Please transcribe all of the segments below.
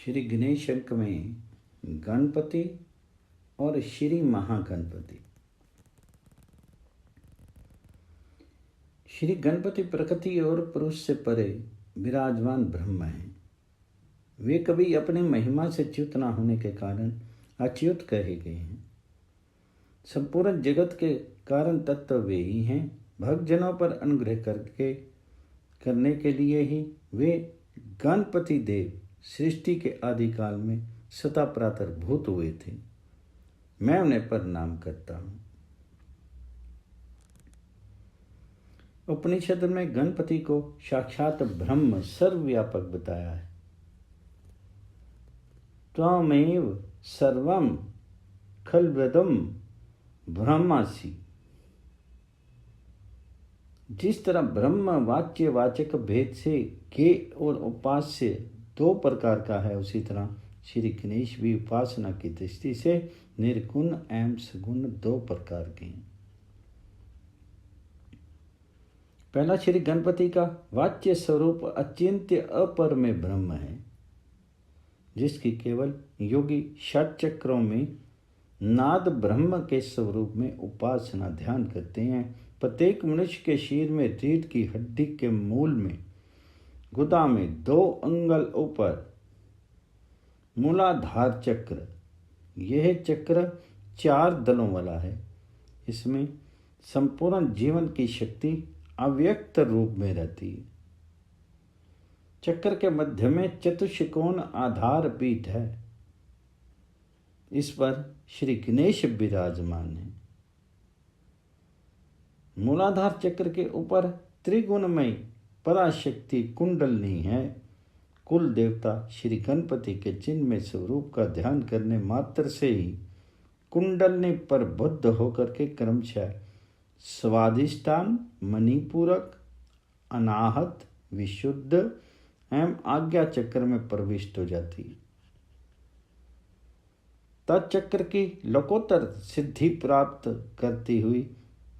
श्री गणेश अंक में गणपति और श्री महागणपति। श्री गणपति प्रकृति और पुरुष से परे विराजमान ब्रह्म हैं। वे कभी अपनी महिमा से च्युत न होने के कारण अच्युत कहे गए हैं। संपूर्ण जगत के कारण तत्व वे ही हैं। भक्तजनों पर अनुग्रह करने के लिए ही वे गणपति देव सृष्टि के आदि काल में सता प्रातर्भूत हुए थे। मैं उन्हें प्रणाम करता हूँ। उपनिषद में गणपति को साक्षात ब्रह्म सर्वव्यापक बताया है। त्वमेव सर्वम खल्विदं ब्रह्मासि। जिस तरह ब्रह्म वाच्य वाचक भेद से के और उपास्य दो प्रकार का है, उसी तरह श्री गणेश भी उपासना की दृष्टि से निर्गुण एवं सगुण दो प्रकार के हैं। पहला श्री गणपति का वाच्य स्वरूप अचिंत्य अपर में ब्रह्म है, जिसकी केवल योगी षट चक्रों में नाद ब्रह्म के स्वरूप में उपासना ध्यान करते हैं। प्रत्येक मनुष्य के शीर में रीढ़ की हड्डी के मूल में गुदा में 2 अंगुल ऊपर मूलाधार चक्र, यह चक्र 4 दलों वाला है। इसमें संपूर्ण जीवन की शक्ति अव्यक्त रूप में रहती है। चक्र के मध्य में चतुष्कोण आधार पीठ है। इस पर श्री गणेश विराजमान है। मूलाधार चक्र के ऊपर त्रिगुणमयी पराशक्ति कुंडलनी है। कुल देवता श्री गणपति के चिन्ह में स्वरूप का ध्यान करने मात्र से ही कुंडलनी पर बुद्ध होकर के क्रमशः स्वाधिष्ठान, मणिपूरक, अनाहत, विशुद्ध एवं आज्ञा चक्र में प्रविष्ट हो जाती है। तत्चक्र की लोकोत्तर सिद्धि प्राप्त करती हुई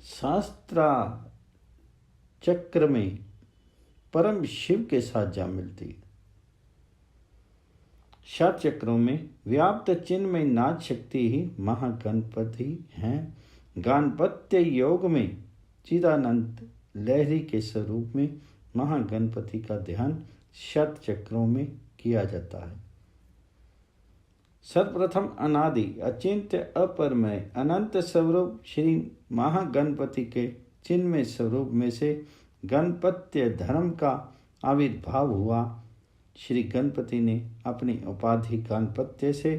शास्त्रा चक्र में परम शिव के साथ जा मिलती है। 7 चक्रों में व्याप्त चिन्ह में नाद शक्ति ही महागणपति हैं। गाणपत्य योग में चिदानंद लहरी के स्वरूप में महागणपति का ध्यान 7 चक्रों में किया जाता है। सर्वप्रथम अनादि अचिंत्य अपरमय अनंत स्वरूप श्री महागणपति के चिन्मय स्वरूप में से गणपत्य धर्म का आविर्भाव हुआ। श्री गणपति ने अपनी उपाधि गणपत्य से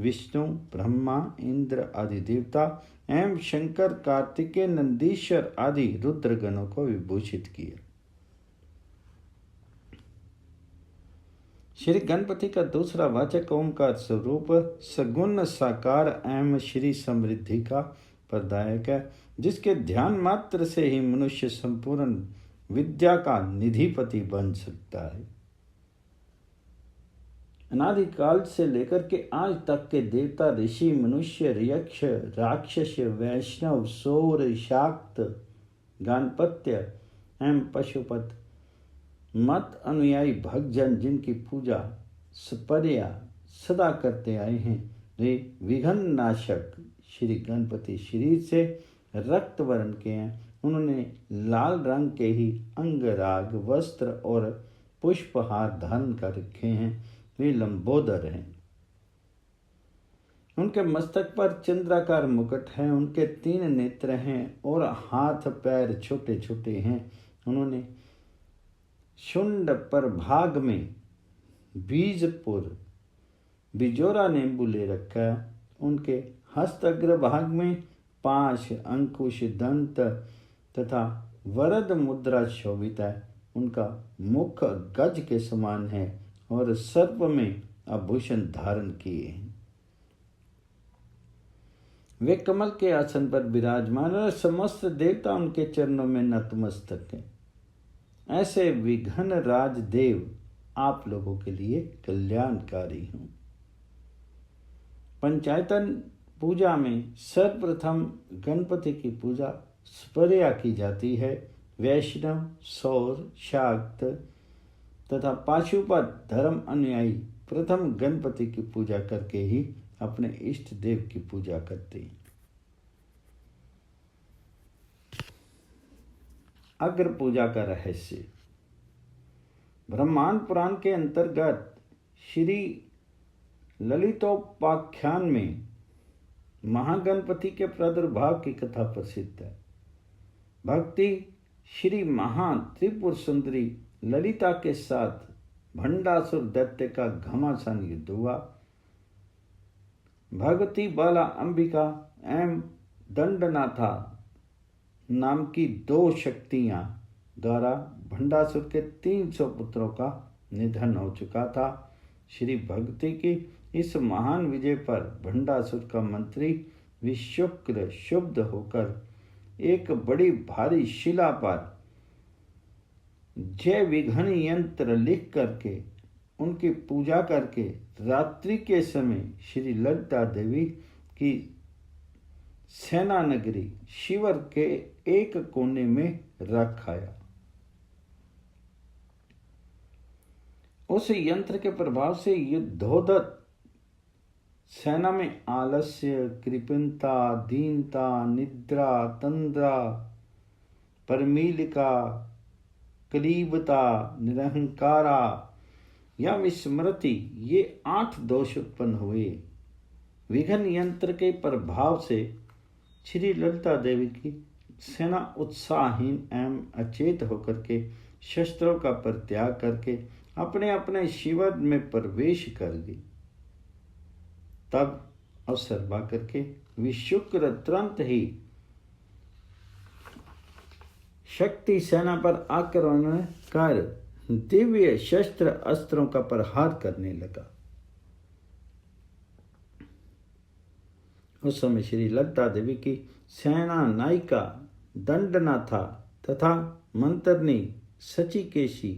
विष्णु, ब्रह्मा, इंद्र आदि देवता एवं शंकर, कार्तिकेय, नंदीश्वर आदि रुद्रगणों को विभूषित किया। श्री गणपति का दूसरा वाचक ओंकार स्वरूप सगुण साकार एवं श्री समृद्धि का प्रदायक है, जिसके ध्यान मात्र से ही मनुष्य संपूर्ण विद्या का निधिपति बन सकता है। अनादिकाल से लेकर के आज तक के देवता, ऋषि, मनुष्य, यक्ष, राक्षस, वैष्णव, सौर, शाक्त, गाणपत्य एवं पशुपत मत अनुयायी भक्तजन जिनकी पूजा सपर्या सदा करते आए हैं, वे विघ्न नाशक श्री गणपति शरीर से रक्त वर्ण के हैं। उन्होंने लाल रंग के ही अंगराग, वस्त्र और पुष्पहार धारण कर रखे हैं। वे लंबोदर हैं। उनके मस्तक पर चंद्राकार मुकुट है। उनके 3 नेत्र हैं और हाथ पैर छोटे छोटे हैं। उन्होंने शुंड पर भाग में बीजपुर बिजोरा नींबू ले रखा है। उनके हस्त अग्र भाग में पाश, अंकुश, दंत तथा वरद मुद्रा शोभित है। उनका मुख गज के समान है और सर्प में आभूषण धारण किए हैं। वे कमल के आसन पर विराजमान और समस्त देवता उनके चरणों में नतमस्तक हैं। ऐसे विघ्न राज देव आप लोगों के लिए कल्याणकारी हूँ। पंचायतन पूजा में सर्वप्रथम गणपति की पूजा स्पर्या की जाती है। वैष्णव, सौर, शाक्त तथा पाशुपत धर्म अनुयायी प्रथम गणपति की पूजा करके ही अपने इष्ट देव की पूजा करते हैं। अग्र पूजा का रहस्य। ब्रह्मांड पुराण के अंतर्गत श्री ललितोपाख्यान में महागणपति के प्रादुर्भाव की कथा प्रसिद्ध है। भक्ति श्री महा त्रिपुर सुंदरी ललिता के साथ भंडासुर दैत्य का घमासान युद्ध हुआ। भगवती बाला अंबिका एवं दंडनाथा नाम की 2 शक्तियां द्वारा भंडासुर के 300 पुत्रों का निधन हो चुका था। श्री भगवती की इस महान विजय पर भंडासुर का मंत्री विशुक्र शुद्ध होकर एक बड़ी भारी शिला पर जय विघ्न यंत्र लिख करके उनकी पूजा करके रात्रि के समय श्री ललिता देवी की सेना नगरी शिवर के एक कोने में रखाया। उस यंत्र के प्रभाव से युद्धोदत सेना में आलस्य, कृपणता, दीनता, निद्रा, तंद्रा, परमीलिका, कलीबता, निरहंकारा या विस्मृति, ये 8 दोष उत्पन्न हुए। विघ्न यंत्र के प्रभाव से श्री ललिता देवी की सेना उत्साहहीन एवं अचेत होकर के शस्त्रों का परित्याग करके अपने अपने शिविर में प्रवेश कर गई। तब अवसर पा करके विशुक्र तुरंत ही शक्ति सेना पर आक्रमण कर दिव्य शस्त्र अस्त्रों का प्रहार करने लगा। उस समय श्री ललिता देवी की सेना नायिका दंडनाथा तथा मंत्रनी सचिकेशी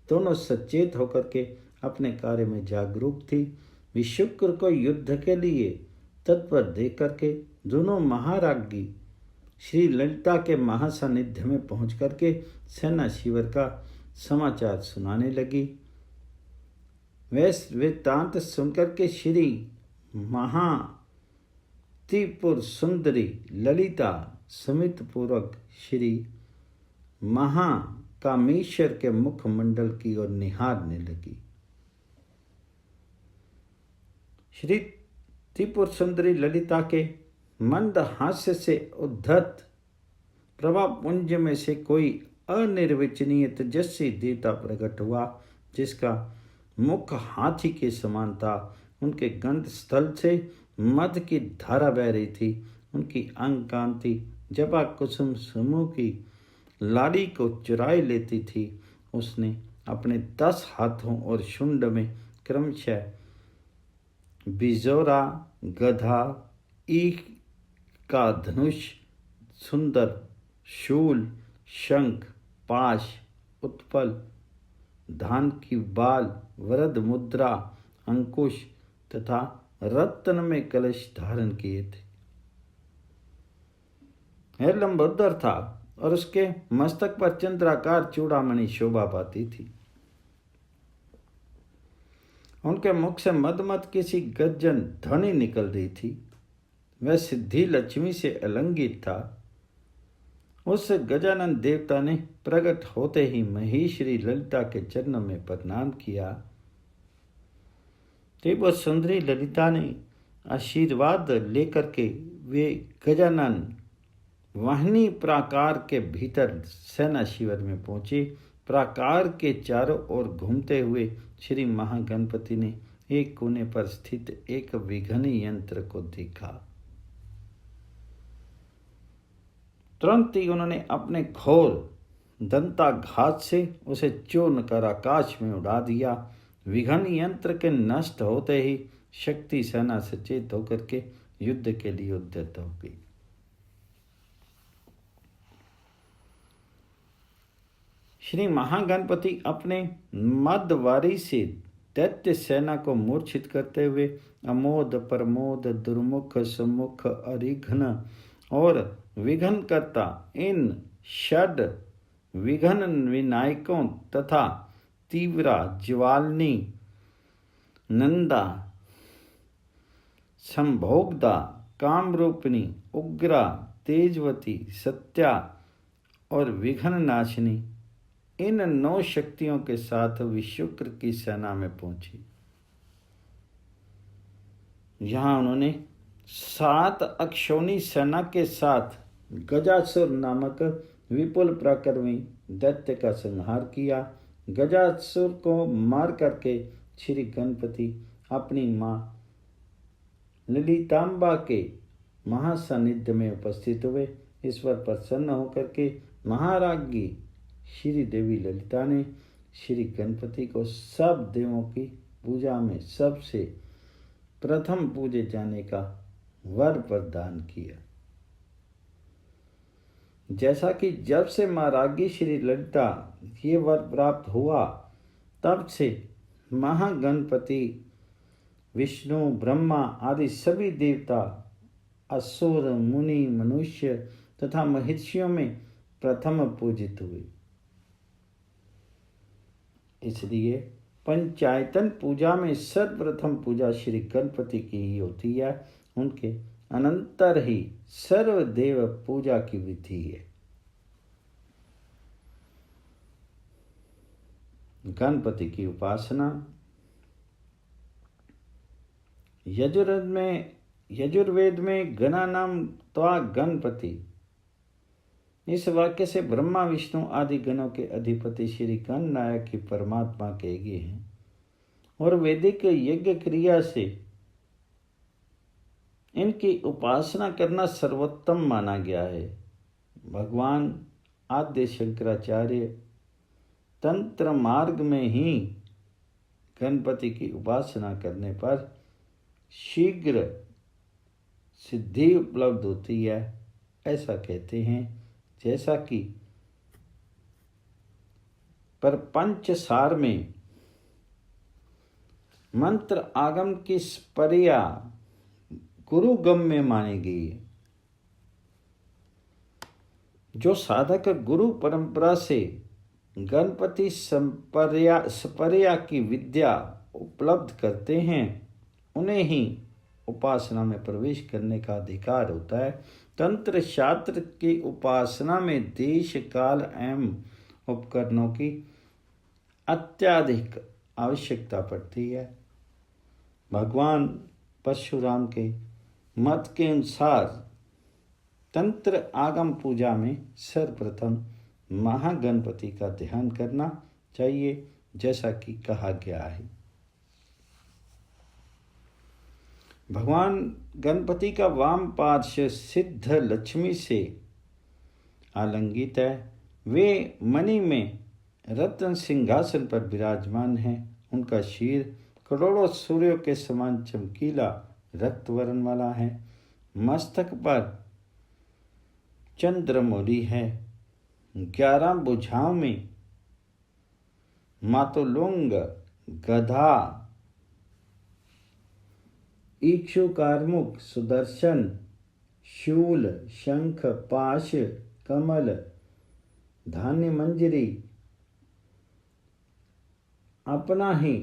दोनों सचेत होकर के अपने कार्य में जागरूक थी। विशुक्र को युद्ध के लिए तत्पर देख करके दोनों महाराज्ञी श्री ललिता के महासानिध्य में पहुंच करके सेना शिविर का समाचार सुनाने लगी। वृत्तांत सुनकर के श्री महा त्रिपुर सुंदरी ललिता समित पूर्वक श्री महाकामेश्वर के मुखमंडल की ओर निहारने लगी। श्री त्रिपुर सुंदरी ललिता के मंद हास्य से उद्धत प्रभा पुंज में से कोई अनिर्वचनीय तेजस्वी देवता प्रकट हुआ, जिसका मुख हाथी के समान था। उनके गंध स्थल से मध की धारा बह रही थी। उनकी अंग कांति जपा कुसुम समूह की लाड़ी को चुराए लेती थी। उसने अपने 10 हाथों और शुंड में क्रमशः बिजोरा, गधा, ईख का धनुष, सुंदर शूल, शंख, पाश, उत्पल, धान की बाल, वरद मुद्रा, अंकुश तथा रत्न में कलश धारण किए थे। यह लंबोदर था और उसके मस्तक पर चंद्राकार चूड़ामणि शोभा पाती थी। उनके मुख से मद किसी गर्जन ध्वनि निकल रही थी। वह सिद्धि लक्ष्मी से अलंगित था। उस गजानन देवता ने प्रकट होते ही महेश्वरी ललिता के चरणों में प्रणाम किया। त्रिपुर सुंदरी ललिता ने आशीर्वाद लेकर के वे गजानन वाहिनी प्राकार के भीतर सेना शिविर में पहुंचे। प्राकार के चारों ओर घूमते हुए श्री महागणपति ने एक कोने पर स्थित एक विघ्न यंत्र को देखा। तुरंत ही उन्होंने अपने घोर दंताघात से उसे चूर्ण कर आकाश में उड़ा दिया। विघ्न यंत्र के नष्ट होते ही शक्ति सेना सचेत होकर के युद्ध के लिए उद्यत हो गई। श्री महागणपति अपने मदवारी से दैत्य सेना को मूर्छित करते हुए अमोद, प्रमोद, दुर्मुख, सम्मुख, अरिघ्न और विघ्नकर्ता इन षड विघ्न विनायकों तथा तीव्रा, ज्वालनी, नंदा, संभोगदा, कामरूपिणी, उग्रा, तेजवती, सत्या और विघ्न नाशिनी, इन 9 शक्तियों के साथ वे शुक्र की सेना में पहुंची। यहां उन्होंने 7 अक्षौणी सेना के साथ गजासुर नामक विपुल पराक्रमी दैत्य का संहार किया। गजासुर को मार करके श्री गणपति अपनी मां ललितांबा के महासानिध्य में उपस्थित हुए। इस पर प्रसन्न होकर के महाराज्ञी श्री देवी ललिता ने श्री गणपति को सब देवों की पूजा में सबसे प्रथम पूजे जाने का वर प्रदान किया। जैसा कि जब से महाराज्ञी श्री ललिता ये वर प्राप्त हुआ, तब से महागणपति विष्णु, ब्रह्मा आदि सभी देवता, असुर, मुनि, मनुष्य तथा महर्षियों में प्रथम पूजित हुए। इसलिए पंचायतन पूजा में सर्वप्रथम पूजा श्री गणपति की ही होती है। उनके अनंतर ही सर्वदेव पूजा की विधि है। गणपति की उपासना। यजुर्वेद में गणा नाम त्वा गणपति, इस वाक्य से ब्रह्मा, विष्णु आदि गणों के अधिपति श्री गणनायक की परमात्मा कहे गए हैं और वैदिक यज्ञ क्रिया से इनकी उपासना करना सर्वोत्तम माना गया है। भगवान आद्य शंकराचार्य तंत्र मार्ग में ही गणपति की उपासना करने पर शीघ्र सिद्धि उपलब्ध होती है, ऐसा कहते हैं। जैसा कि परपंच सार में मंत्र आगम की स्पर्या गुरुगम में मानी गई है। जो साधक गुरु परंपरा से गणपति स्पर्या की विद्या उपलब्ध करते हैं, उन्हें ही उपासना में प्रवेश करने का अधिकार होता है। तंत्र शास्त्र की उपासना में देश, काल एवं उपकरणों की अत्यधिक आवश्यकता पड़ती है। भगवान परशुराम के मत के अनुसार तंत्र आगम पूजा में सर्वप्रथम महागणपति का ध्यान करना चाहिए, जैसा कि कहा गया है। भगवान गणपति का वाम पार्श्व सिद्ध लक्ष्मी से आलंगित है। वे मणि में रत्न सिंहासन पर विराजमान हैं। उनका शीर करोड़ों सूर्यों के समान चमकीला रक्त वर्ण वाला है। मस्तक पर चंद्रमौली है। 11 भुजाओं में मातोलुंग, गधा, इक्षुकारमुख, सुदर्शन, शूल, शंख, पाश, कमल, धान्य मंजरी, अपना ही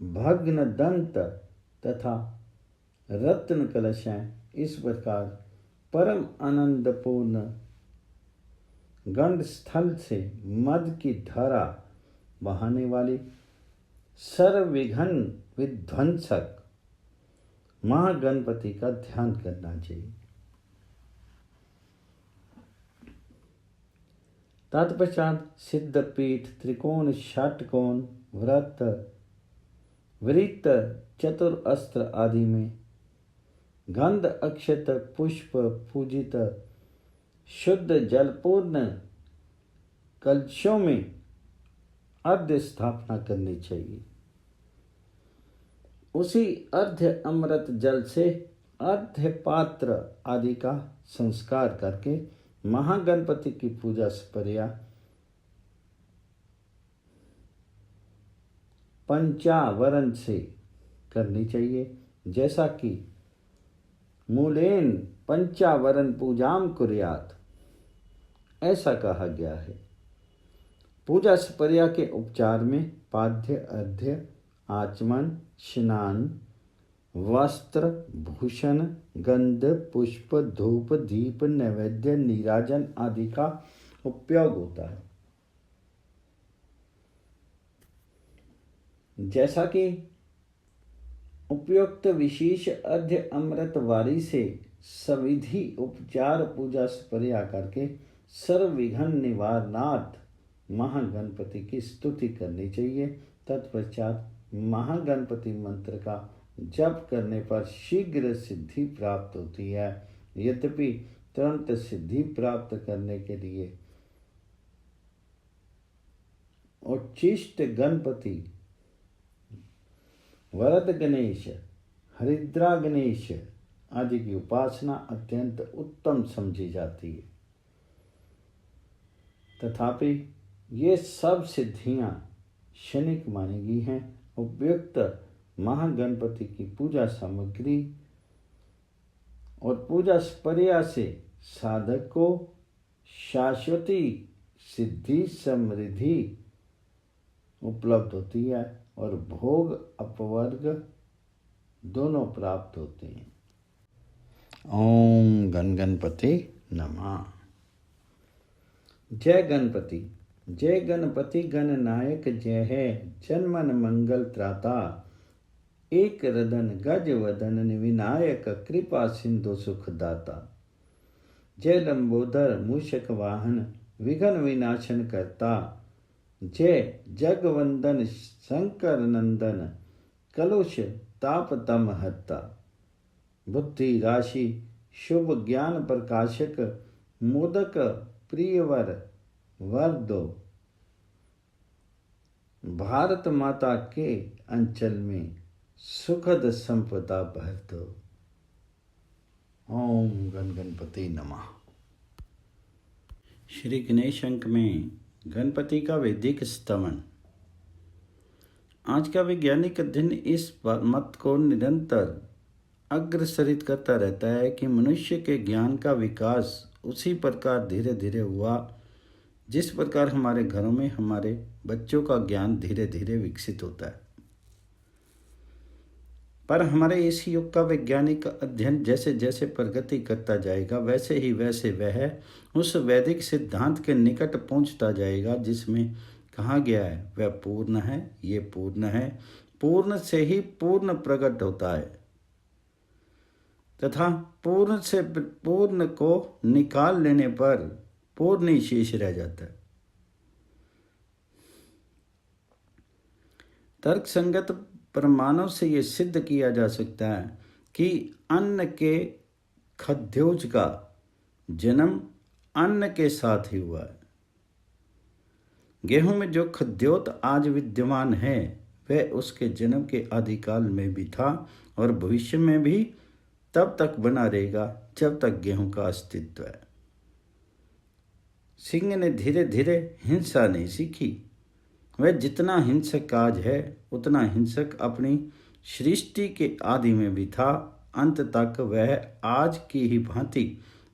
भग्न दंत तथा रत्न कलश हैं। इस प्रकार परम आनंदपूर्ण गंड स्थल से मद की धारा बहाने वाली सर्वविघ्न विध्वंसक महागणपति का ध्यान करना चाहिए। तत्पश्चात सिद्धपीठ, त्रिकोण, षटकोण, व्रत, वृत्त, चतुरस्त्र आदि में गंध, अक्षत, पुष्प पूजित शुद्ध जलपूर्ण कलशों में अर्घ्य स्थापना करनी चाहिए। उसी अर्घ्य अमृत जल से अर्घ्य पात्र आदि का संस्कार करके महागणपति की पूजा स्पर्या पंचावरण से करनी चाहिए। जैसा कि मूलेन पंचावरण पूजाम कुर्यात, ऐसा कहा गया है। पूजा स्पर्या के उपचार में पाद्य, अर्घ्य आचमन, स्नान, वस्त्र, भूषण, गंध, पुष्प, धूप, दीप, नैवेद्य, नीराजन आदि का उपयोग होता है। जैसा कि उपयुक्त विशेष अर्घ्य अमृत वारी से सविधि उपचार पूजा स्पर्या करके सर्व विघ्न निवारनाथ महागणपति की स्तुति करनी चाहिए। तत्पश्चात महागणपति मंत्र का जप करने पर शीघ्र सिद्धि प्राप्त होती है। यद्यपि तुरंत सिद्धि प्राप्त करने के लिए उच्चिष्ट गणपति, वरद गणेश, हरिद्रा गणेश आदि की उपासना अत्यंत उत्तम समझी जाती है। तथापि ये सब सिद्धियां क्षणिक मानी गई हैं। उपयुक्त महागणपति की पूजा सामग्री और पूजा स्पर्या से साधक को शाश्वती सिद्धि समृद्धि उपलब्ध होती है और भोग अपवर्ग दोनों प्राप्त होते हैं। ओम गण गणपति नमः। जय गणपति। जय गणपति गणनायक जय है, जन्मन मंगल त्राता, एक रदन गज वदन विनायक, कृपा सिंधु सुखदाता। जय लंबोदर मूषक वाहन, विघ्न विनाशन करता, जय जगवंदन शंकर नंदन, कलुष ताप तम हत्ता। बुद्धि राशि शुभ ज्ञान प्रकाशक, मोदक प्रियवर वर दो। भारत माता के अंचल में सुखद संपदा भर दो। ओम गण गणपति नमः। श्री गणेश अंक में गणपति का वैदिक स्तवन। आज का वैज्ञानिक अध्ययन इस मत को निरंतर अग्रसरित करता रहता है कि मनुष्य के ज्ञान का विकास उसी प्रकार धीरे धीरे हुआ जिस प्रकार हमारे घरों में हमारे बच्चों का ज्ञान धीरे धीरे विकसित होता है। पर हमारे इस युग का वैज्ञानिक अध्ययन जैसे जैसे प्रगति करता जाएगा वैसे ही वैसे वह उस वैदिक सिद्धांत के निकट पहुंचता जाएगा जिसमें कहा गया है वह पूर्ण है, ये पूर्ण है, पूर्ण से ही पूर्ण प्रकट होता है तथा पूर्ण से पूर्ण को निकाल लेने पर पूर्ण ही शेष रह जाता है। तर्क संगत प्रमाणों से यह सिद्ध किया जा सकता है कि अन्न के खद्योज का जन्म अन्न के साथ ही हुआ है। गेहूं में जो खद्योत आज विद्यमान है वह उसके जन्म के आदिकाल में भी था और भविष्य में भी तब तक बना रहेगा जब तक गेहूं का अस्तित्व है। सिंह ने धीरे धीरे हिंसा नहीं सीखी। वह जितना हिंसक आज है उतना हिंसक अपनी सृष्टि के आदि में भी था। अंत तक वह आज की ही भांति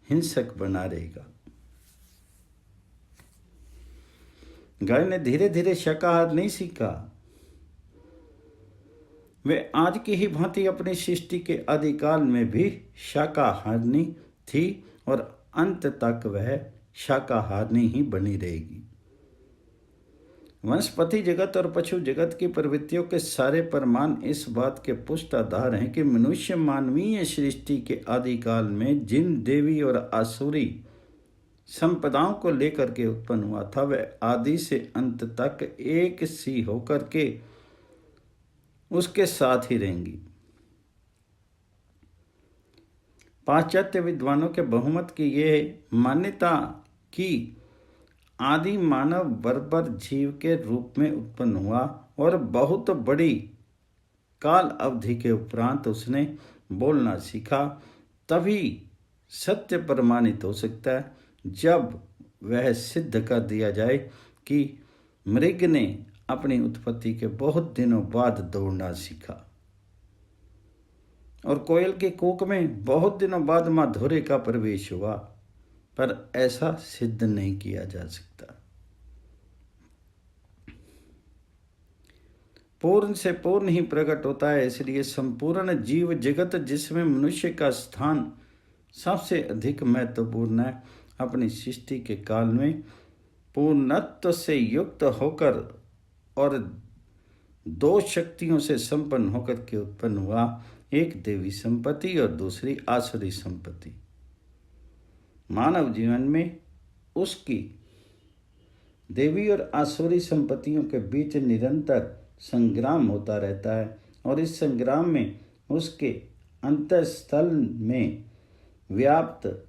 हिंसक बना रहेगा। गाय ने धीरे धीरे शाकाहार नहीं सीखा। वह आज की ही भांति अपनी सृष्टि के आदिकाल में भी शाकाहारिणी थी और अंत तक वह शाकाहारिणी ही बनी रहेगी। वनस्पति जगत और पशु जगत की प्रवृत्तियों के सारे प्रमाण इस बात के पुष्ट आधार हैं कि मनुष्य मानवीय सृष्टि के आदिकाल में जिन देवी और आसुरी संपदाओं को लेकर के उत्पन्न हुआ था वह आदि से अंत तक एक सी होकर के उसके साथ ही रहेंगी। पाश्चात्य विद्वानों के बहुमत की यह मान्यता कि आदि मानव बर्बर जीव के रूप में उत्पन्न हुआ और बहुत बड़ी काल अवधि के उपरांत उसने बोलना सीखा, तभी सत्य प्रमाणित हो सकता है जब वह सिद्ध कर दिया जाए कि मृग ने अपनी उत्पत्ति के बहुत दिनों बाद दौड़ना सीखा और कोयल के कूक में बहुत दिनों बाद माधुर्य का प्रवेश हुआ, पर ऐसा सिद्ध नहीं किया जा सकता। पूर्ण से पूर्ण ही प्रकट होता है। इसलिए संपूर्ण जीव जगत जिसमें मनुष्य का स्थान सबसे अधिक महत्वपूर्ण है, अपनी सृष्टि के काल में पूर्णत्व से युक्त होकर और दो शक्तियों से संपन्न होकर के उत्पन्न हुआ। एक देवी संपत्ति और दूसरी आसुरी संपत्ति। मानव जीवन में उसकी देवी और आसुरी संपत्तियों के बीच निरंतर संग्राम होता रहता है और इस संग्राम में उसके अंतःस्थल में व्याप्त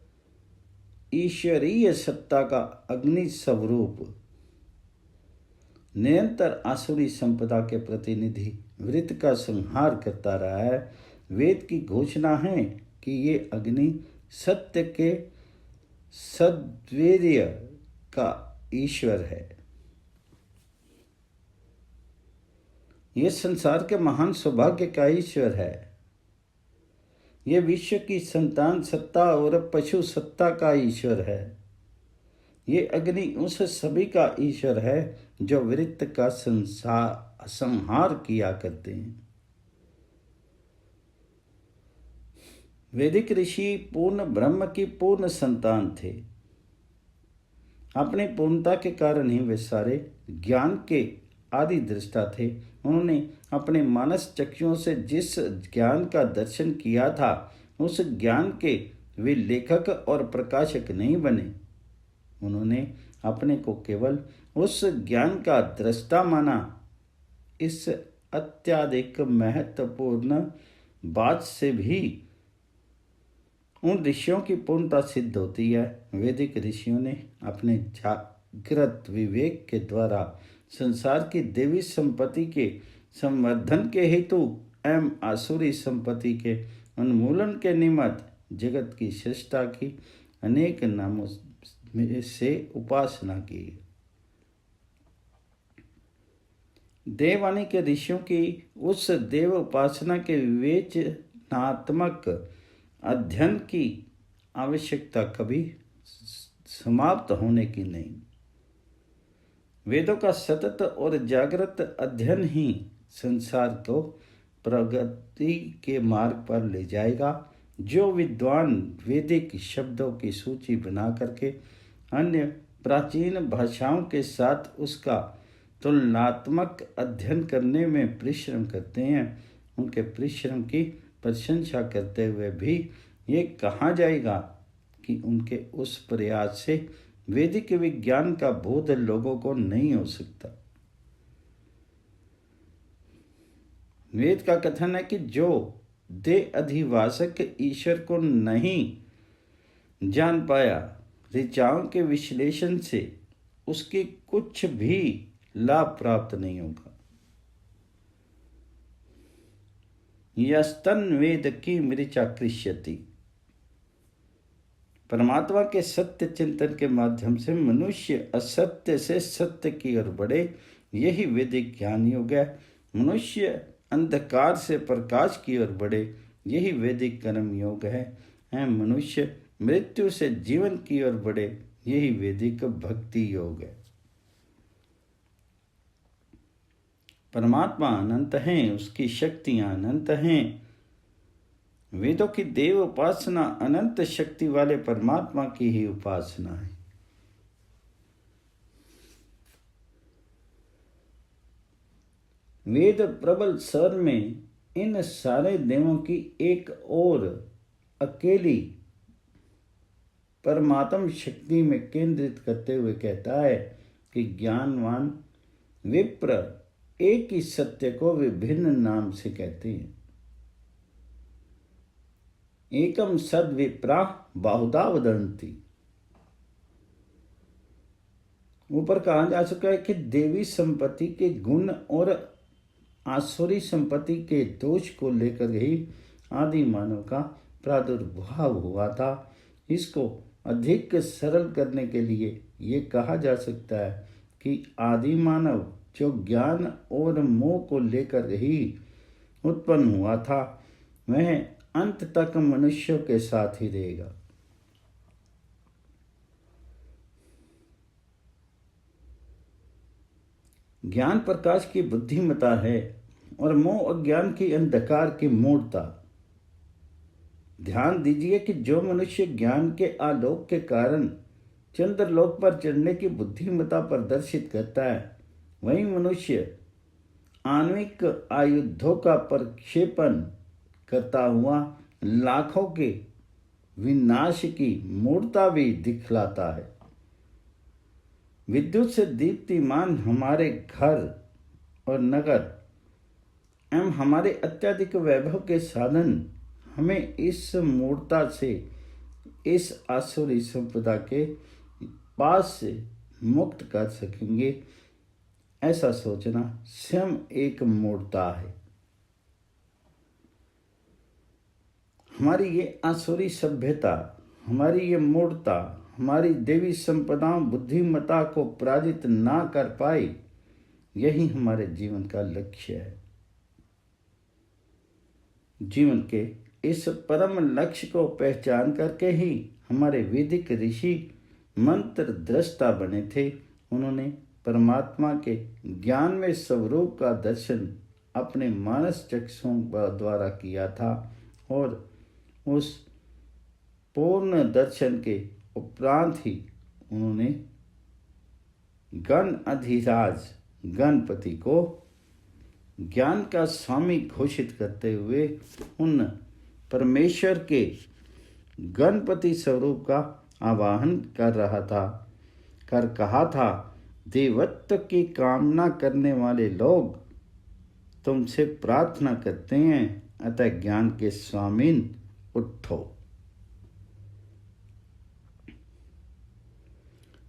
ईश्वरीय सत्ता का अग्नि स्वरूप निरंतर आसुरी संपदा के प्रतिनिधि वृत्त का संहार करता रहा है। वेद की घोषणा है कि ये अग्नि सत्य के सद्वीर्य का ईश्वर है। ये संसार के महान सौभाग्य का ईश्वर है। ये विश्व की संतान सत्ता और पशु सत्ता का ईश्वर है। ये अग्नि उस सभी का ईश्वर है जो वृत्त का संहार किया करते हैं। वैदिक ऋषि पूर्ण ब्रह्म की पूर्ण संतान थे। अपनी पूर्णता के कारण ही वे सारे ज्ञान के आदि दृष्टा थे। उन्होंने अपने मानस चक्षुओं से जिस ज्ञान का दर्शन किया था, उस ज्ञान के वे लेखक और प्रकाशक नहीं बने। उन्होंने अपने को केवल उस ज्ञान का दृष्टा माना। इस अत्यधिक महत्वपूर्ण बात से भी उन ऋषियों की पूर्णता सिद्ध होती है। वैदिक ऋषियों ने अपने जागृत विवेक के द्वारा संसार की देवी संपत्ति के संवर्धन के हेतु एवं आसुरी संपत्ति के उन्मूलन के निमित्त जगत की सृष्टा की अनेक नामों में से उपासना की। देववाणी के ऋषियों की उस देव उपासना के विवेचनात्मक अध्ययन की आवश्यकता कभी समाप्त होने की नहीं। वेदों का सतत और जागृत अध्ययन ही संसार को प्रगति के मार्ग पर ले जाएगा। जो विद्वान वैदिक शब्दों की सूची बना करके अन्य प्राचीन भाषाओं के साथ उसका तुलनात्मक अध्ययन करने में परिश्रम करते हैं, उनके परिश्रम की प्रशंसा करते हुए भी ये कहा जाएगा कि उनके उस प्रयास से वैदिक विज्ञान का बोध लोगों को नहीं हो सकता। वेद का कथन है कि जो देह अधिवासक ईश्वर को नहीं जान पाया, ऋचाओं के विश्लेषण से उसके कुछ भी लाभ प्राप्त नहीं होगा। यस्तन वेद की मृचा कृष्यति। परमात्मा के सत्य चिंतन के माध्यम से मनुष्य असत्य से सत्य की ओर बढ़े, यही वैदिक ज्ञान योग है। मनुष्य अंधकार से प्रकाश की ओर बढ़े, यही वैदिक कर्म योग है। मनुष्य मृत्यु से जीवन की ओर बढ़े, यही वैदिक भक्ति योग है। परमात्मा अनंत हैं, उसकी शक्तियां अनंत हैं। वेदों की देव उपासना अनंत शक्ति वाले परमात्मा की ही उपासना है। वेद प्रबल स्वर में इन सारे देवों की एक और अकेली परमात्म शक्ति में केंद्रित करते हुए कहता है कि ज्ञानवान विप्र एक ही सत्य को विभिन्न नाम से कहते हैं। एकम सद विप्रा बाहुधा वदंती। ऊपर कहा जा चुका है कि देवी संपत्ति के गुण और आसुरी संपत्ति के दोष को लेकर ही आदि मानव का प्रादुर्भाव हुआ था। इसको अधिक सरल करने के लिए ये कहा जा सकता है कि आदि मानव जो ज्ञान और मोह को लेकर ही उत्पन्न हुआ था, वह अंत तक मनुष्यों के साथ ही रहेगा। ज्ञान प्रकाश की बुद्धिमता है और मोह अज्ञान की अंधकार की मूर्ता। ध्यान दीजिए कि जो मनुष्य ज्ञान के आलोक के कारण चंद्रलोक पर चढ़ने की बुद्धिमत्ता प्रदर्शित करता है, वही मनुष्य आणविक आयुधों का प्रक्षेपण करता हुआ लाखों के विनाश की मूर्ता भी दिखलाता है। विद्युत से दीप्तिमान हमारे घर और नगर एवं हमारे अत्यधिक वैभव के साधन हमें इस मूर्ता से, इस आसुरी संपदा के पास से मुक्त कर सकेंगे, ऐसा सोचना स्वयं एक मूर्ता है। हमारी ये आसुरी सभ्यता, हमारी ये मूर्ता, हमारी देवी संपदाओं बुद्धिमत्ता को पराजित ना कर पाई, यही हमारे जीवन का लक्ष्य है। जीवन के इस परम लक्ष्य को पहचान करके ही हमारे वैदिक ऋषि मंत्र दृष्टा बने थे। उन्होंने परमात्मा के ज्ञान में स्वरूप का दर्शन अपने मानस चक्षुओं द्वारा किया था और उस पूर्ण दर्शन के उपरांत ही उन्होंने गण अधिराज गणपति को ज्ञान का स्वामी घोषित करते हुए उन परमेश्वर के गणपति स्वरूप का आवाहन कर कहा था, देवत्व की कामना करने वाले लोग तुमसे प्रार्थना करते हैं, अतः ज्ञान के स्वामीन उठो।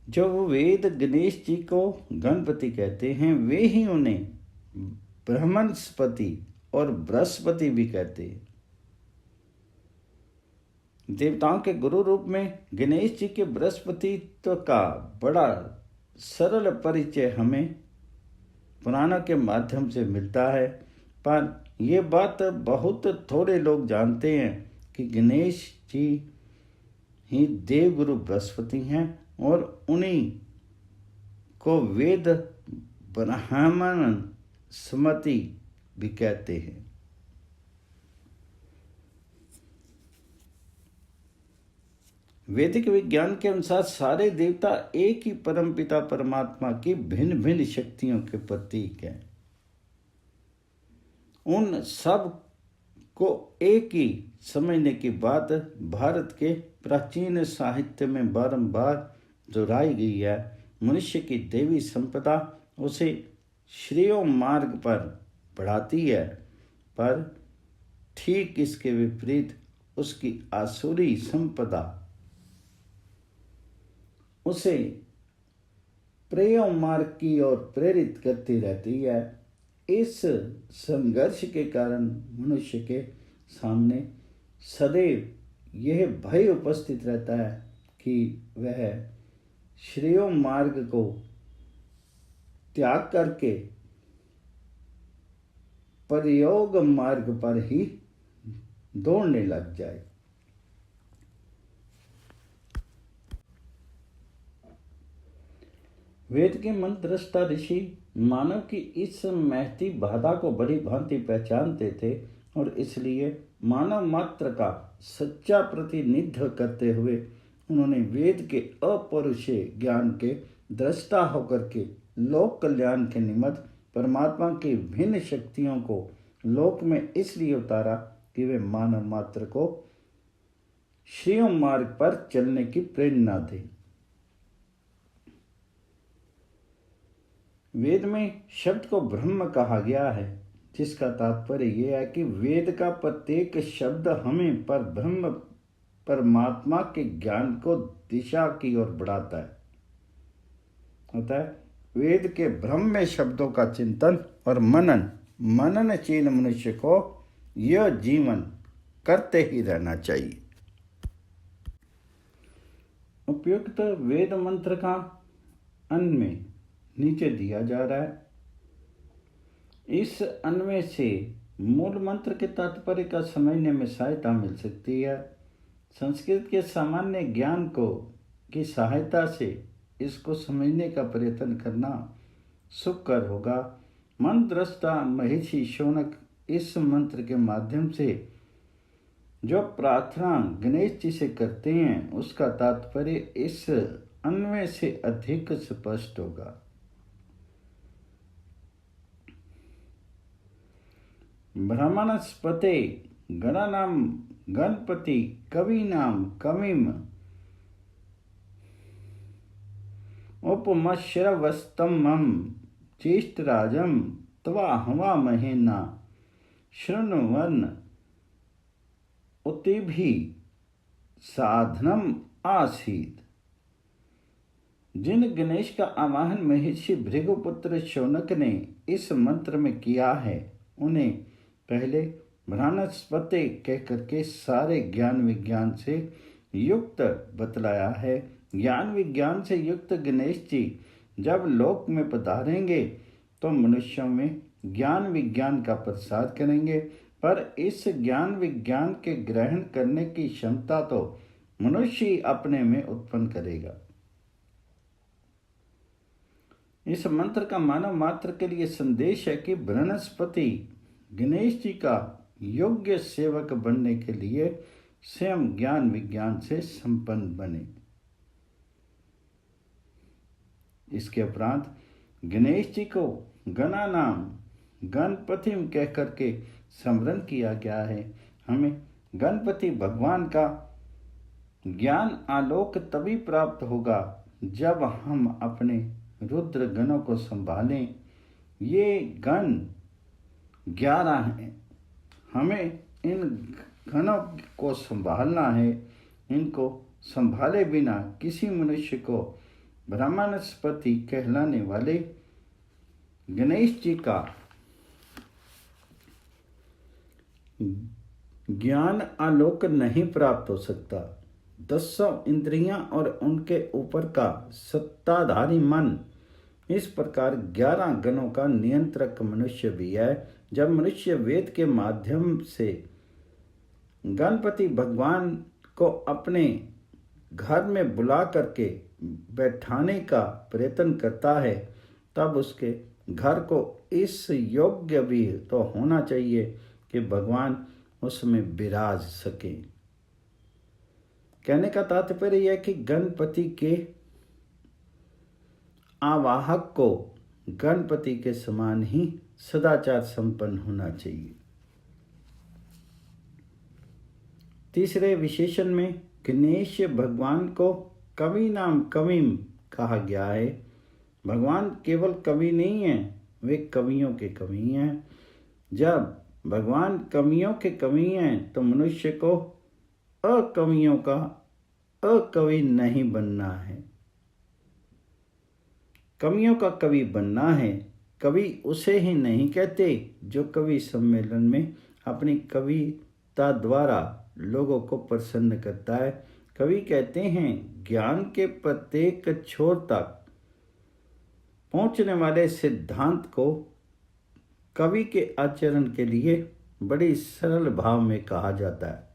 जो वेद गणेश जी को गणपति कहते हैं, वे ही उन्हें ब्रह्मस्पति और बृहस्पति भी कहते हैं। देवताओं के गुरु रूप में गणेश जी के बृहस्पतित्व का बड़ा सरल परिचय हमें पुराणों के माध्यम से मिलता है, पर यह बात बहुत थोड़े लोग जानते हैं कि गणेश जी ही देवगुरु बृहस्पति हैं और उन्हीं को वेद ब्राह्मण स्मृति भी कहते हैं। वैदिक विज्ञान के अनुसार सारे देवता एक ही परमपिता परमात्मा की भिन्न भिन्न शक्तियों के प्रतीक हैं। उन सब को एक ही समझने की बात भारत के प्राचीन साहित्य में बारंबार दोहराई गई है। मनुष्य की देवी संपदा उसे श्रेय मार्ग पर बढ़ाती है, पर ठीक इसके विपरीत उसकी आसुरी संपदा उसे प्रेय मार्ग की ओर प्रेरित करती रहती है। इस संघर्ष के कारण मनुष्य के सामने सदैव यह भय उपस्थित रहता है कि वह श्रेय मार्ग को त्याग करके प्रयोग मार्ग पर ही दौड़ने लग जाए। वेद के मंत्र दृष्टा ऋषि मानव की इस महती बाधा को बड़ी भांति पहचानते थे और इसलिए मानव मात्र का सच्चा प्रतिनिधित्व करते हुए उन्होंने वेद के अपौरुषेय ज्ञान के दृष्टा होकर के लोक कल्याण के निमित्त परमात्मा की भिन्न शक्तियों को लोक में इसलिए उतारा कि वे मानव मात्र को श्रेय मार्ग पर चलने की प्रेरणा दें। वेद में शब्द को ब्रह्म कहा गया है, जिसका तात्पर्य यह है कि वेद का प्रत्येक शब्द हमें पर ब्रह्म परमात्मा के ज्ञान को दिशा की ओर बढ़ाता है। अतः वेद के ब्रह्म शब्दों का चिंतन और मननशील मनुष्य को यह जीवन करते ही रहना चाहिए। उपयुक्त वेद मंत्र का अन्वय नीचे दिया जा रहा है। इस अन्वय से मूल मंत्र के तात्पर्य का समझने में सहायता मिल सकती है। संस्कृत के सामान्य ज्ञान की सहायता से इसको समझने का प्रयत्न करना सुखकर होगा। मंत्रदृष्टा महिषी शौनक इस मंत्र के माध्यम से जो प्रार्थना गणेश जी से करते हैं उसका तात्पर्य इस अन्वय से अधिक स्पष्ट होगा। ब्रह्मणस्पते गणानाम गणपति कवीनाम कविम उपमश्रवस्तमं चेष्टराजं त्वा हवामहेना शृण्वन् उतिभि साधनम आसीत। जिन गणेश का आवाहन महर्षि भृगुपुत्र शौनक ने इस मंत्र में किया है उन्हें पहले ब्रह्मणस्पते कह करके सारे ज्ञान विज्ञान से युक्त बतलाया है। ज्ञान विज्ञान से युक्त गणेश जी जब लोक में पधारेंगे तो मनुष्यों में ज्ञान विज्ञान का प्रसार करेंगे, पर इस ज्ञान विज्ञान के ग्रहण करने की क्षमता तो मनुष्य ही अपने में उत्पन्न करेगा। इस मंत्र का मानव मात्र के लिए संदेश है कि बृहस्पति गणेश जी का योग्य सेवक बनने के लिए स्वयं ज्ञान विज्ञान से संपन्न बने। इसके उपरांत गणेश जी को गणानाम गणपतिम कह करके स्मरण किया गया है। हमें गणपति भगवान का ज्ञान आलोक तभी प्राप्त होगा जब हम अपने रुद्र गणों को संभालें। ये गण 11 हैं, हमें इन गणों को संभालना है। इनको संभाले बिना किसी मनुष्य को ब्रह्मणस्पति कहलाने वाले गणेश जी का ज्ञान आलोक नहीं प्राप्त हो सकता। 10 इंद्रियां और उनके ऊपर का सत्ताधारी मन, इस प्रकार 11 गणों का नियंत्रक मनुष्य भी है। जब मनुष्य वेद के माध्यम से गणपति भगवान को अपने घर में बुला करके बैठाने का प्रयत्न करता है तब उसके घर को इस योग्य भी तो होना चाहिए कि भगवान उसमें विराज सके। कहने का तात्पर्य यह कि गणपति के आवाहक को गणपति के समान ही सदाचार संपन्न होना चाहिए। तीसरे विशेषण में गणेश भगवान को कवि नाम कविम कहा गया है। भगवान केवल कवि नहीं है, वे कवियों के कवि हैं। जब भगवान कवियों के कवि हैं तो मनुष्य को अकवियों का अकवि नहीं बनना है, कवियों का कवि बनना है। कवि उसे ही नहीं कहते जो कवि सम्मेलन में अपनी कविता द्वारा लोगों को प्रसन्न करता है। कवि कहते हैं ज्ञान के प्रत्येक छोर तक पहुंचने वाले सिद्धांत को कवि के आचरण के लिए बड़ी सरल भाव में कहा जाता है।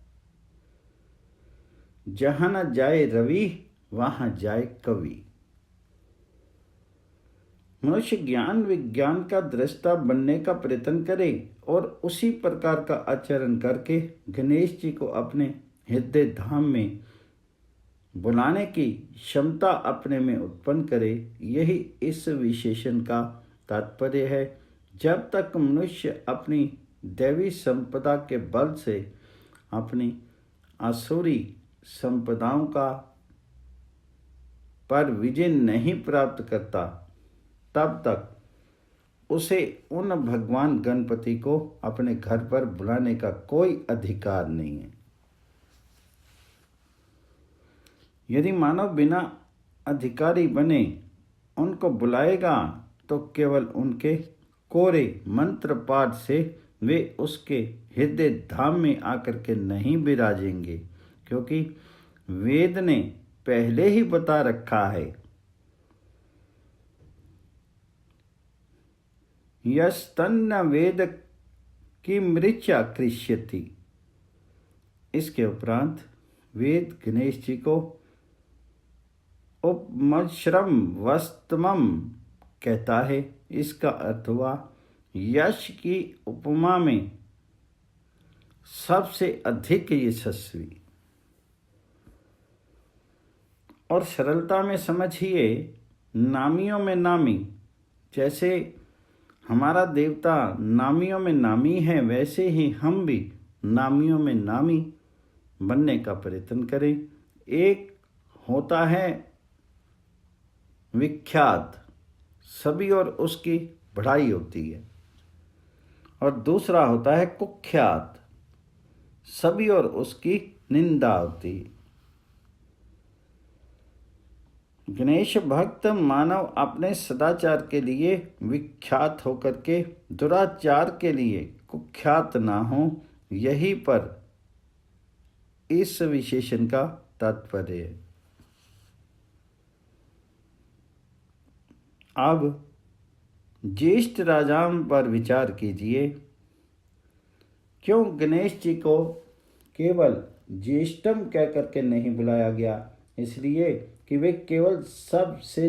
जहां न जाए रवि वहां जाए कवि। मनुष्य ज्ञान विज्ञान का दृष्टा बनने का प्रयत्न करे और उसी प्रकार का आचरण करके गणेश जी को अपने हृदय धाम में बुलाने की क्षमता अपने में उत्पन्न करे। यही इस विशेषण का तात्पर्य है। जब तक मनुष्य अपनी दैवी संपदा के बल से अपनी आसुरी संपदाओं का पर विजय नहीं प्राप्त करता तब तक उसे उन भगवान गणपति को अपने घर पर बुलाने का कोई अधिकार नहीं है। यदि मानव बिना अधिकारी बने उनको बुलाएगा तो केवल उनके कोरे मंत्र पाठ से वे उसके हृदय धाम में आकर के नहीं विराजेंगे, क्योंकि वेद ने पहले ही बता रखा है यस्तन्न वेद की मृचा कृष्यति। इसके उपरांत वेद गणेश जी को उपमश्रम वस्तमम कहता है। इसका अर्थ हुआ यश की उपमा में सबसे अधिक यशस्वी। और सरलता में समझिए, नामियों में नामी। जैसे हमारा देवता नामियों में नामी है, वैसे ही हम भी नामियों में नामी बनने का प्रयत्न करें। एक होता है विख्यात, सभी और उसकी बढ़ाई होती है, और दूसरा होता है कुख्यात, सभी और उसकी निंदा होती है। गणेश भक्त मानव अपने सदाचार के लिए विख्यात होकर के दुराचार के लिए कुख्यात ना हो, यही पर इस विशेषण का तात्पर्य है। अब ज्येष्ठ राजाओं पर विचार कीजिए। क्यों गणेश जी को केवल ज्येष्ठम कह करके नहीं बुलाया गया? इसलिए कि वे केवल सबसे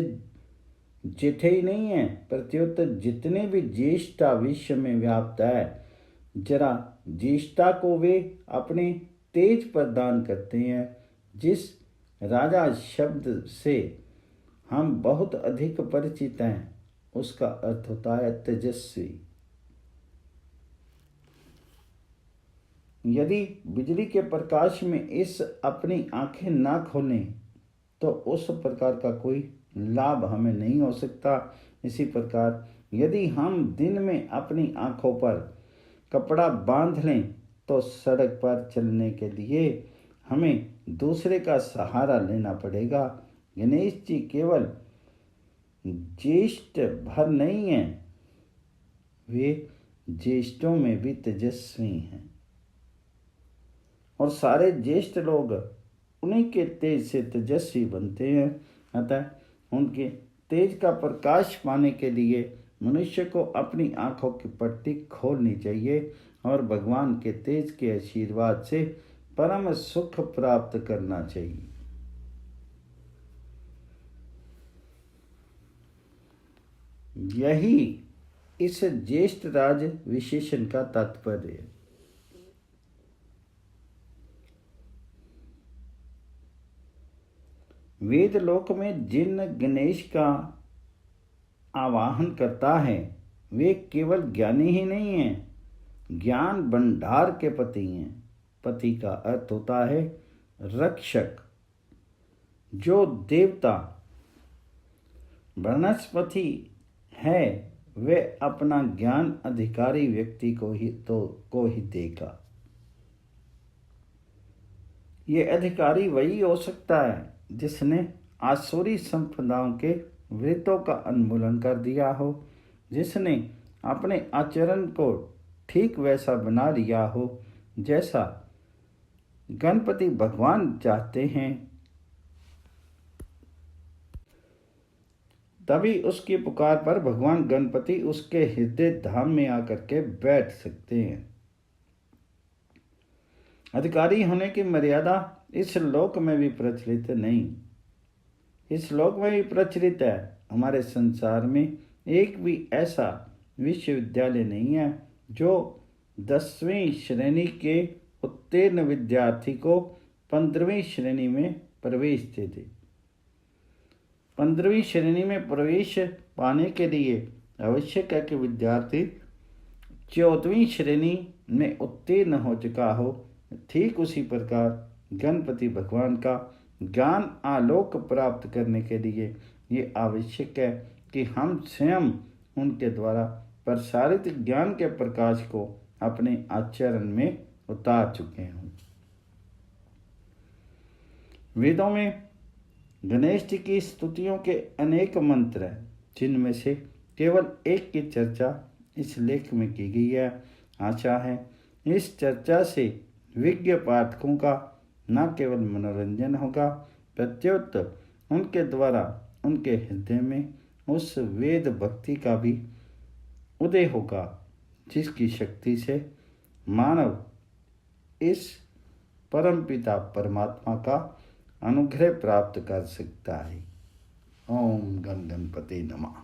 जेठे ही नहीं हैं, प्रत्युत जितने भी ज्येष्ठता विश्व में व्याप्त है, जरा ज्येष्ठता को वे अपने तेज प्रदान करते हैं। जिस राजा शब्द से हम बहुत अधिक परिचित हैं, उसका अर्थ होता है तेजस्वी। यदि बिजली के प्रकाश में इस अपनी आंखें ना खोलें तो उस प्रकार का कोई लाभ हमें नहीं हो सकता। इसी प्रकार यदि हम दिन में अपनी आंखों पर कपड़ा बांध लें तो सड़क पर चलने के लिए हमें दूसरे का सहारा लेना पड़ेगा। गणेश जी केवल ज्येष्ठ भर नहीं हैं, वे ज्येष्ठों में भी तेजस्वी हैं, और सारे ज्येष्ठ लोग उन्हीं के तेज से तेजस्वी बनते हैं। अतः उनके तेज का प्रकाश पाने के लिए मनुष्य को अपनी आंखों की पट्टी खोलनी चाहिए और भगवान के तेज के आशीर्वाद से परम सुख प्राप्त करना चाहिए। यही इस ज्येष्ठ राज विशेषण का तात्पर्य है। वेद लोक में जिन गणेश का आवाहन करता है, वे केवल ज्ञानी ही नहीं हैं, ज्ञान भंडार के पति हैं। पति का अर्थ होता है रक्षक। जो देवता वनस्पति है, वे अपना ज्ञान अधिकारी व्यक्ति को ही देगा। ये अधिकारी वही हो सकता है जिसने आसुरी संप्रदायों के वृत्तों का उन्मूलन कर दिया हो, जिसने अपने आचरण को ठीक वैसा बना लिया हो जैसा गणपति भगवान चाहते हैं। तभी उसकी पुकार पर भगवान गणपति उसके हृदय धाम में आकर के बैठ सकते हैं। अधिकारी होने की मर्यादा इस लोक में भी प्रचलित नहीं, इस लोक में भी प्रचलित है। हमारे संसार में एक भी ऐसा विश्वविद्यालय नहीं है जो 10वीं श्रेणी के उत्तीर्ण विद्यार्थी को 15वीं श्रेणी में प्रवेश दे दे। 15वीं श्रेणी में प्रवेश पाने के लिए आवश्यक है कि विद्यार्थी 14वीं श्रेणी में उत्तीर्ण हो चुका हो। ठीक उसी प्रकार गणपति भगवान का ज्ञान आलोक प्राप्त करने के लिए ये आवश्यक है कि हम स्वयं उनके द्वारा प्रसारित ज्ञान के प्रकाश को अपने आचरण में उतार चुके हों। वेदों में गणेश जी की स्तुतियों के अनेक मंत्र हैं, जिनमें से केवल एक की चर्चा इस लेख में की गई है। आशा है इस चर्चा से विज्ञ पाठकों का न केवल मनोरंजन होगा, प्रत्युत उनके द्वारा उनके हृदय में उस वेद भक्ति का भी उदय होगा, जिसकी शक्ति से मानव इस परमपिता परमात्मा का अनुग्रह प्राप्त कर सकता है। ओम गण गणपति नमः।